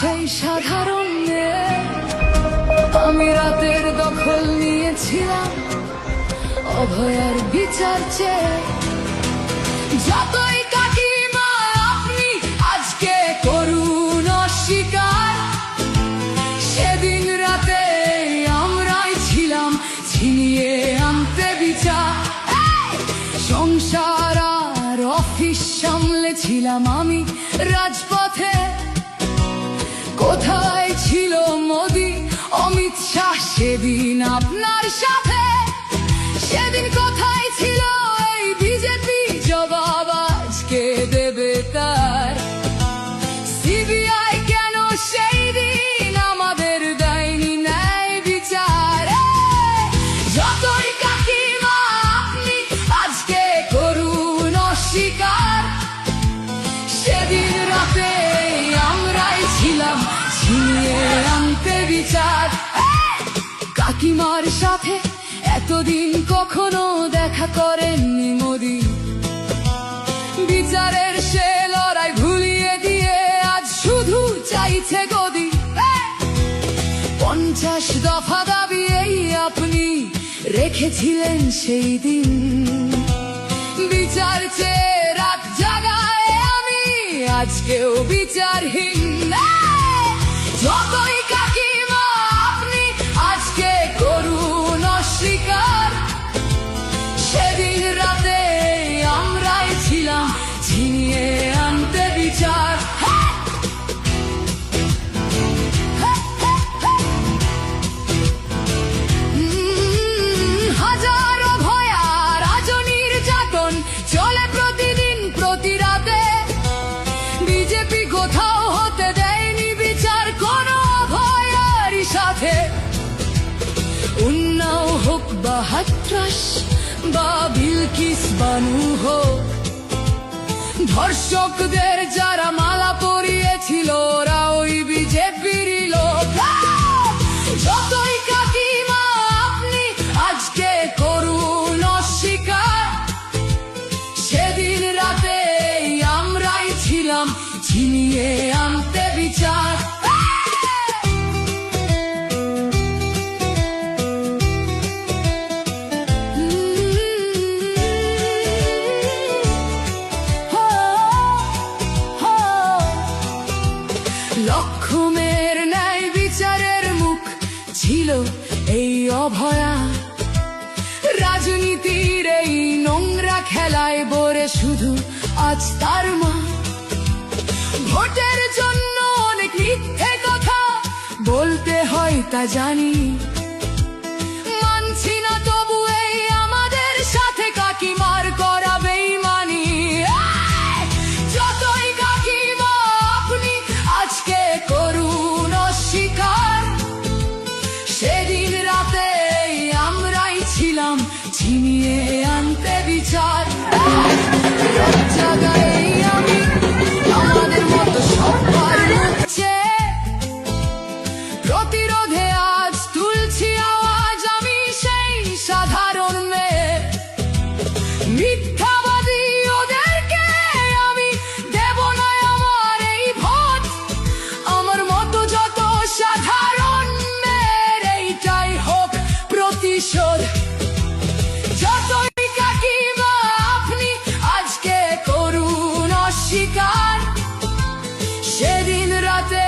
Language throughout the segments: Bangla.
সেই সাধারণ মেয়ে। আমি রাতের দখল নিয়েছিলাম অভয়ার বিচার চেয়ে। যতই কাকিমা আপনি আজকে করুন অস্বীকার, সেদিন রাতে আমরাই ছিলাম ছিনিয়ে আনতে বিচার। সংসার আর অফিস সামলেছিলাম আমি রাজপথে। কোথায় ছিল মোদি অমিত শাহ সেদিন আপনার সাথে? সেদিন কোথায় ছিল এই বিজেপি? জবাব আজকে দেবে তার। সিবিআই কেন সেই দিন আমাদের দেয়নি ন্যায় বিচার? যতই কাকিমা আপনি আজকে করুন অস্বীকার, সেদিন রাতে আমরাই ছিলাম ছিনিয়ে আনতে বিচার। কাকিমার সাথে এতদিন কখনো দেখা করেননি মোদি। বিচারের সে লড়াই ভুলিয়ে দিয়ে আজ শুধু চাইছে গদি। 50 দফা দাবি এই আপনি রেখেছিলেন সেই দিন। বিচার চেয়ে রাত জাগায় আমি আজকেও বিচারহীন। যতই কাকিমা আপনি আজকে করুন অস্বীকার, সেদিন রাতে আমরাই ছিলাম ছিনিয়ে আনতে বিচার। হাজারো ভয়া রাজনীর যাতন চলে প্রতিদিন প্রতি রাতে। বিজেপি কোথাও হতে দেয়নি বিচার কোনো ভয়ারই সাথে। উন্নাও হোক বা হাতরাস বা বিলকিস বানু হোক, ধর্ষকদের যারা মালা পরিয়েছিল ওরা ওই বিজেপিরই লোক। যতই কাকিমা আপনি আজকে করুন অস্বীকার, সেদিন রাতে আমরাই ছিলাম ছিনিয়ে আনতে বিচার। লক্ষ্মণের ন্যায় বিচারের মুখ ছিল এই অভয়া। রাজনীতির এই নোংরা খেলায় বরে শুধু আজ তার মা। ভোটের জন্য অনেক মিথ্যে কথা বলতে হয় তা জানি, মানছি না তবু এই আমাদের সাথে কাকিমার করা বেইমানি। যতই কাকিমা আপনি আজকে করুন অস্বীকার, সেদিন রাতে আমরাই ছিলাম ছিনিয়ে আনতে বিচার। জায়গায় আমি আমাদের মতো সবার মুখছে প্রতিরোধে আজ তুলছি আওয়াজ আমি সেই সাধারণ মেয়ে। মিথ্যাবাদী ওদেরকে আমি দেব না আমার এই ভোট। আমার মতো যত সাধারণ মেয়ের এইটাই হোক প্রতিশোধ। যতই কাকিমা আপনি আজকে করুন অস্বীকার, সেদিন রাতে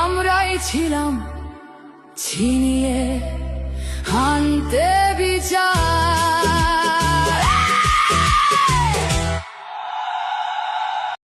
আমরাই ছিলাম ছিনিয়ে